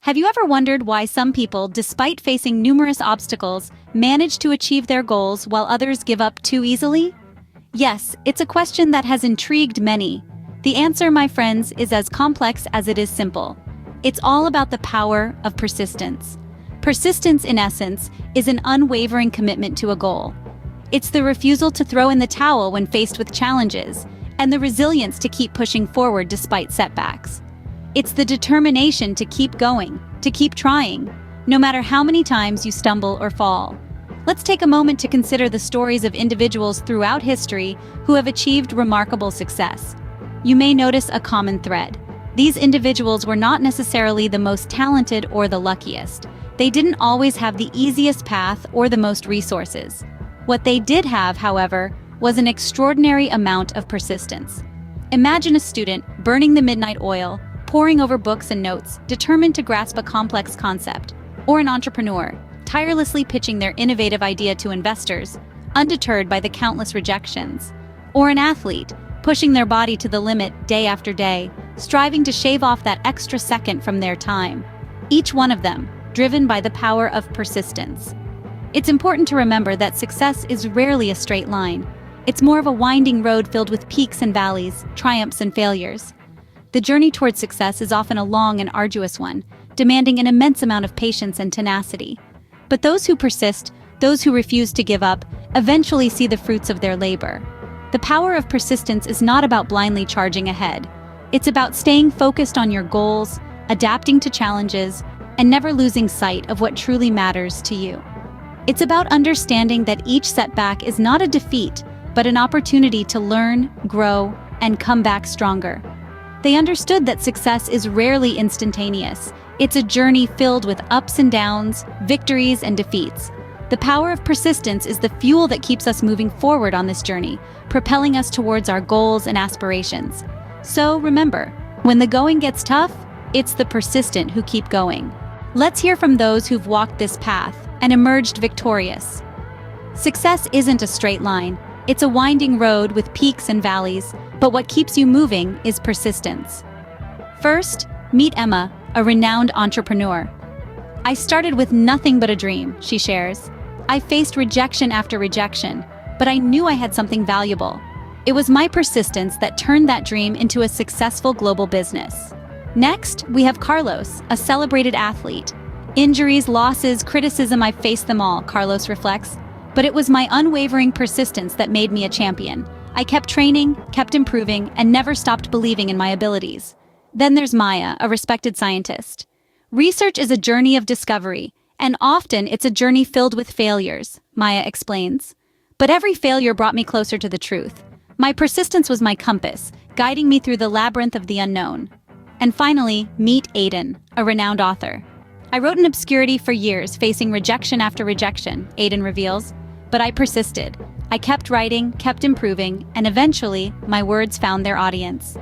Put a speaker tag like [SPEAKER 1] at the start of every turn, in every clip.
[SPEAKER 1] Have you ever wondered why some people, despite facing numerous obstacles, manage to achieve their goals while others give up too easily? Yes, it's a question that has intrigued many. The answer, my friends, is as complex as it is simple. It's all about the power of persistence. Persistence, in essence, is an unwavering commitment to a goal. It's the refusal to throw in the towel when faced with challenges, and the resilience to keep pushing forward despite setbacks. It's the determination to keep going, to keep trying, no matter how many times you stumble or fall. Let's take a moment to consider the stories of individuals throughout history who have achieved remarkable success. You may notice a common thread. These individuals were not necessarily the most talented or the luckiest. They didn't always have the easiest path or the most resources. What they did have, however, was an extraordinary amount of persistence. Imagine a student burning the midnight oil, poring over books and notes, determined to grasp a complex concept, or an entrepreneur, tirelessly pitching their innovative idea to investors, undeterred by the countless rejections, or an athlete, pushing their body to the limit day after day, striving to shave off that extra second from their time. Each one of them, driven by the power of persistence. It's important to remember that success is rarely a straight line. It's more of a winding road filled with peaks and valleys, triumphs and failures. The journey towards success is often a long and arduous one, demanding an immense amount of patience and tenacity. But those who persist, those who refuse to give up, eventually see the fruits of their labor. The power of persistence is not about blindly charging ahead. It's about staying focused on your goals, adapting to challenges, and never losing sight of what truly matters to you. It's about understanding that each setback is not a defeat, but an opportunity to learn, grow, and come back stronger. They understood that success is rarely instantaneous. It's a journey filled with ups and downs, victories and defeats. The power of persistence is the fuel that keeps us moving forward on this journey, propelling us towards our goals and aspirations. So remember, when the going gets tough, it's the persistent who keep going. Let's hear from those who've walked this path and emerged victorious. Success isn't a straight line. It's a winding road with peaks and valleys, but what keeps you moving is persistence. First, meet Emma, a renowned entrepreneur. I started with nothing but a dream, she shares. I faced rejection after rejection, but I knew I had something valuable. It was my persistence that turned that dream into a successful global business. Next, we have Carlos, a celebrated athlete. Injuries, losses, criticism, I've faced them all, Carlos reflects. But it was my unwavering persistence that made me a champion. I kept training, kept improving, and never stopped believing in my abilities. Then there's Maya, a respected scientist. Research is a journey of discovery, and often it's a journey filled with failures, Maya explains. But every failure brought me closer to the truth. My persistence was my compass, guiding me through the labyrinth of the unknown. And finally, meet Aiden, a renowned author. I wrote in obscurity for years, facing rejection after rejection, Aiden reveals. But I persisted. I kept writing, kept improving, and eventually, my words found their audience.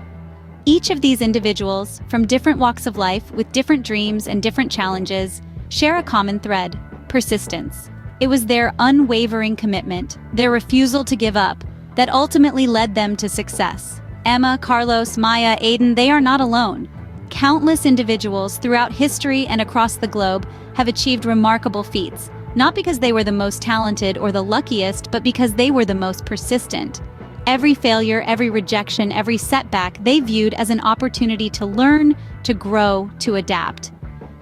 [SPEAKER 1] Each of these individuals, from different walks of life with different dreams and different challenges, share a common thread: persistence. It was their unwavering commitment, their refusal to give up, that ultimately led them to success. Emma, Carlos, Maya, Aiden, they are not alone. Countless individuals throughout history and across the globe have achieved remarkable feats, not because they were the most talented or the luckiest, but because they were the most persistent. Every failure, every rejection, every setback they viewed as an opportunity to learn, to grow, to adapt.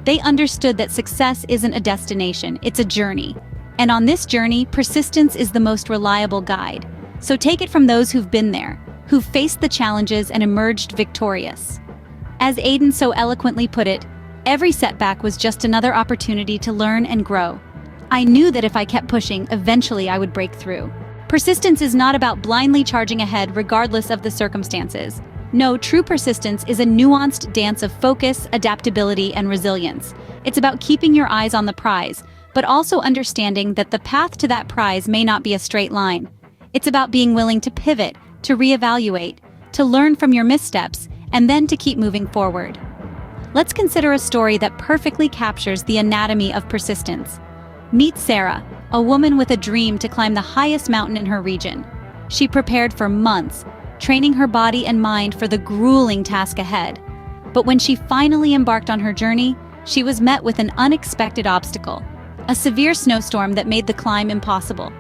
[SPEAKER 1] They understood that success isn't a destination, it's a journey. And on this journey, persistence is the most reliable guide. So take it from those who've been there, who've faced the challenges and emerged victorious. As Aiden so eloquently put it, every setback was just another opportunity to learn and grow. I knew that if I kept pushing, eventually I would break through. Persistence is not about blindly charging ahead regardless of the circumstances. No, true persistence is a nuanced dance of focus, adaptability, and resilience. It's about keeping your eyes on the prize, but also understanding that the path to that prize may not be a straight line. It's about being willing to pivot, to reevaluate, to learn from your missteps, and then to keep moving forward. Let's consider a story that perfectly captures the anatomy of persistence. Meet Sarah, a woman with a dream to climb the highest mountain in her region. She prepared for months, training her body and mind for the grueling task ahead. But when she finally embarked on her journey, she was met with an unexpected obstacle, a severe snowstorm that made the climb impossible.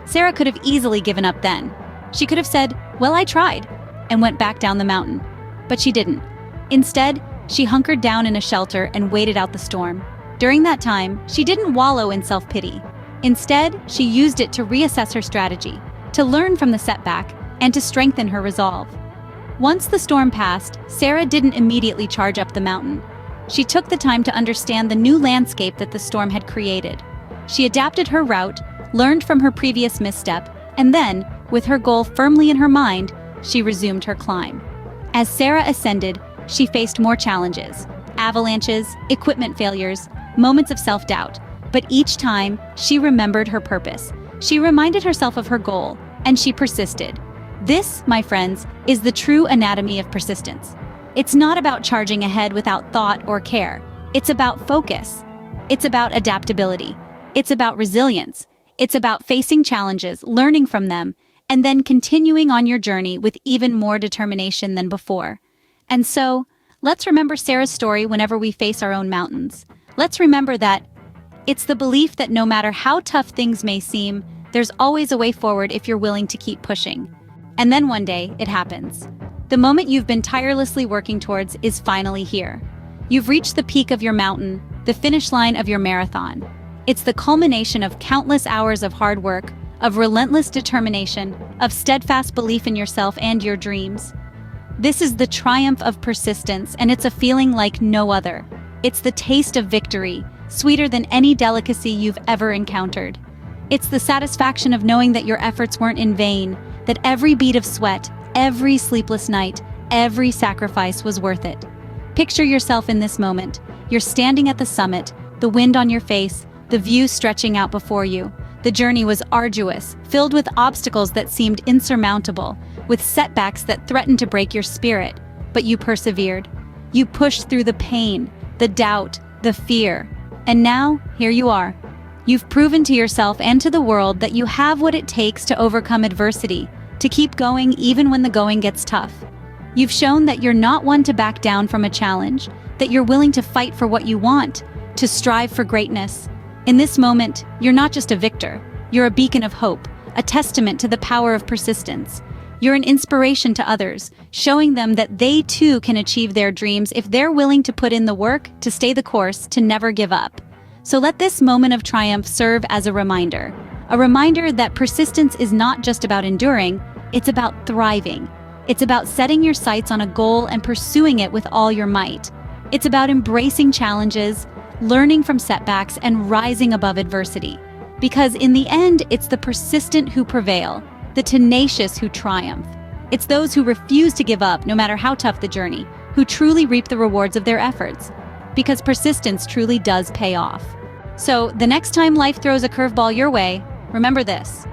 [SPEAKER 1] Sarah could have easily given up then. She could have said, "Well, I tried," and went back down the mountain. But she didn't. Instead, she hunkered down in a shelter and waited out the storm. During that time, she didn't wallow in self-pity. Instead, she used it to reassess her strategy, to learn from the setback, and to strengthen her resolve. Once the storm passed, Sarah didn't immediately charge up the mountain. She took the time to understand the new landscape that the storm had created. She adapted her route, learned from her previous misstep, and then, with her goal firmly in her mind, she resumed her climb. As Sarah ascended, she faced more challenges: avalanches, equipment failures, moments of self-doubt. But each time, she remembered her purpose. She reminded herself of her goal, and she persisted. This, my friends, is the true anatomy of persistence. It's not about charging ahead without thought or care. It's about focus. It's about adaptability. It's about resilience. It's about facing challenges, learning from them, and then continuing on your journey with even more determination than before. And so, let's remember Sarah's story whenever we face our own mountains. Let's remember that it's the belief that no matter how tough things may seem, there's always a way forward if you're willing to keep pushing. And then one day, it happens. The moment you've been tirelessly working towards is finally here. You've reached the peak of your mountain, the finish line of your marathon. It's the culmination of countless hours of hard work, of relentless determination, of steadfast belief in yourself and your dreams. This is the triumph of persistence, and it's a feeling like no other. It's the taste of victory, sweeter than any delicacy you've ever encountered. It's the satisfaction of knowing that your efforts weren't in vain, that every bead of sweat, every sleepless night, every sacrifice was worth it. Picture yourself in this moment. You're standing at the summit, the wind on your face, the view stretching out before you. The journey was arduous, filled with obstacles that seemed insurmountable, with setbacks that threatened to break your spirit. But you persevered. You pushed through the pain, the doubt, the fear. And now, here you are. You've proven to yourself and to the world that you have what it takes to overcome adversity, to keep going even when the going gets tough. You've shown that you're not one to back down from a challenge, that you're willing to fight for what you want, to strive for greatness. In this moment, you're not just a victor, you're a beacon of hope, a testament to the power of persistence. You're an inspiration to others, showing them that they too can achieve their dreams if they're willing to put in the work, to stay the course, to never give up. So let this moment of triumph serve as a reminder that persistence is not just about enduring, it's about thriving. It's about setting your sights on a goal and pursuing it with all your might. It's about embracing challenges, learning from setbacks, and rising above adversity. Because in the end, it's the persistent who prevail, the tenacious who triumph. It's those who refuse to give up, no matter how tough the journey, who truly reap the rewards of their efforts. Because persistence truly does pay off. So, the next time life throws a curveball your way, remember this.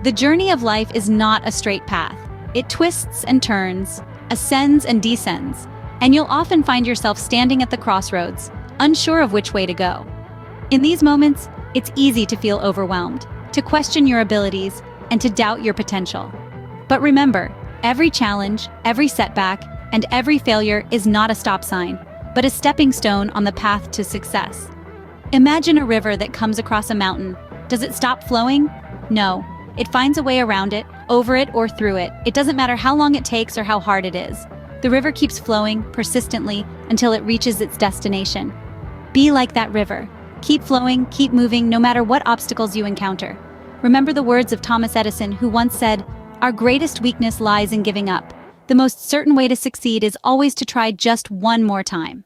[SPEAKER 1] The journey of life is not a straight path. It twists and turns, ascends and descends, and you'll often find yourself standing at the crossroads, unsure of which way to go. In these moments, it's easy to feel overwhelmed, to question your abilities, and to doubt your potential. But remember, every challenge, every setback, and every failure is not a stop sign, but a stepping stone on the path to success. Imagine a river that comes across a mountain. Does it stop flowing? No. It finds a way around it, over it, or through it. It doesn't matter how long it takes or how hard it is. The river keeps flowing persistently until it reaches its destination. Be like that river. Keep flowing, keep moving, no matter what obstacles you encounter. Remember the words of Thomas Edison, who once said, "Our greatest weakness lies in giving up. The most certain way to succeed is always to try just one more time."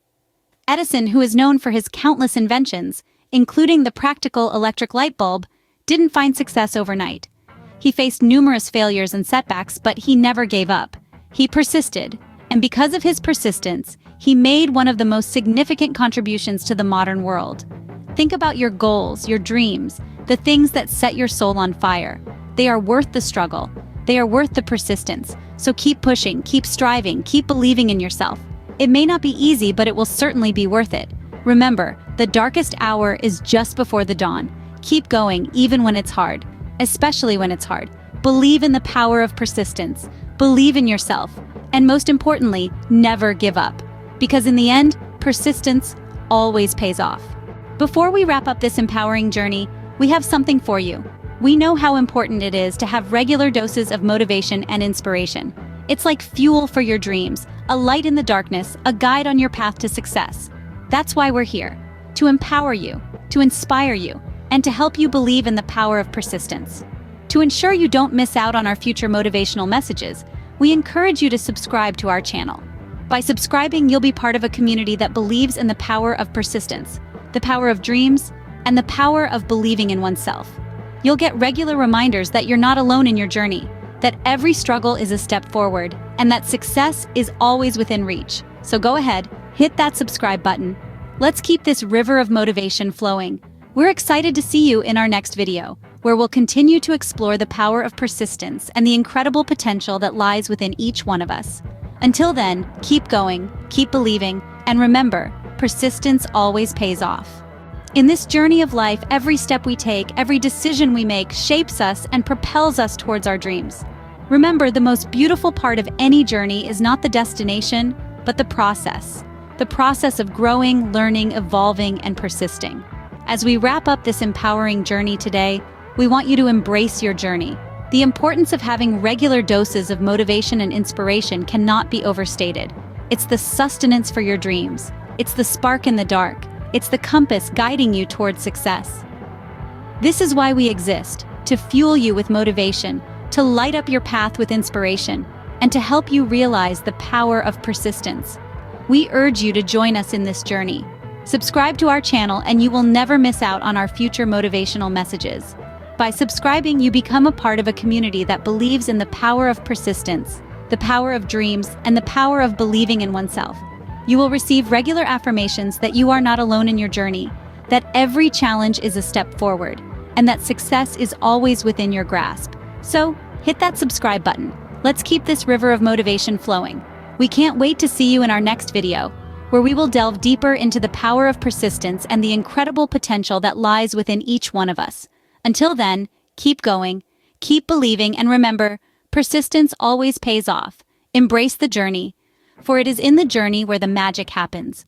[SPEAKER 1] Edison, who is known for his countless inventions, including the practical electric light bulb, didn't find success overnight. He faced numerous failures and setbacks, but he never gave up. He persisted, and because of his persistence, he made one of the most significant contributions to the modern world. Think about your goals, your dreams, the things that set your soul on fire. They are worth the struggle. They are worth the persistence. So keep pushing, keep striving, keep believing in yourself. It may not be easy, but it will certainly be worth it. Remember, the darkest hour is just before the dawn. Keep going, even when it's hard, especially when it's hard. Believe in the power of persistence. Believe in yourself. And most importantly, never give up. Because in the end, persistence always pays off. Before we wrap up this empowering journey, we have something for you. We know how important it is to have regular doses of motivation and inspiration. It's like fuel for your dreams, a light in the darkness, a guide on your path to success. That's why we're here, to empower you, to inspire you, and to help you believe in the power of persistence. To ensure you don't miss out on our future motivational messages, we encourage you to subscribe to our channel. By subscribing, you'll be part of a community that believes in the power of persistence, the power of dreams, and the power of believing in oneself. You'll get regular reminders that you're not alone in your journey, that every struggle is a step forward, and that success is always within reach. So go ahead, hit that subscribe button. Let's keep this river of motivation flowing. We're excited to see you in our next video, where we'll continue to explore the power of persistence and the incredible potential that lies within each one of us. Until then, keep going, keep believing, and remember, persistence always pays off. In this journey of life, every step we take, every decision we make shapes us and propels us towards our dreams. Remember, the most beautiful part of any journey is not the destination, but the process. The process of growing, learning, evolving, and persisting. As we wrap up this empowering journey today, we want you to embrace your journey. The importance of having regular doses of motivation and inspiration cannot be overstated. It's the sustenance for your dreams. It's the spark in the dark. It's the compass guiding you towards success. This is why we exist, to fuel you with motivation, to light up your path with inspiration, and to help you realize the power of persistence. We urge you to join us in this journey. Subscribe to our channel and you will never miss out on our future motivational messages. By subscribing, you become a part of a community that believes in the power of persistence, the power of dreams, and the power of believing in oneself. You will receive regular affirmations that you are not alone in your journey, that every challenge is a step forward, and that success is always within your grasp. So, hit that subscribe button. Let's keep this river of motivation flowing. We can't wait to see you in our next video, where we will delve deeper into the power of persistence and the incredible potential that lies within each one of us. Until then, keep going, keep believing, and remember, persistence always pays off. Embrace the journey, for it is in the journey where the magic happens.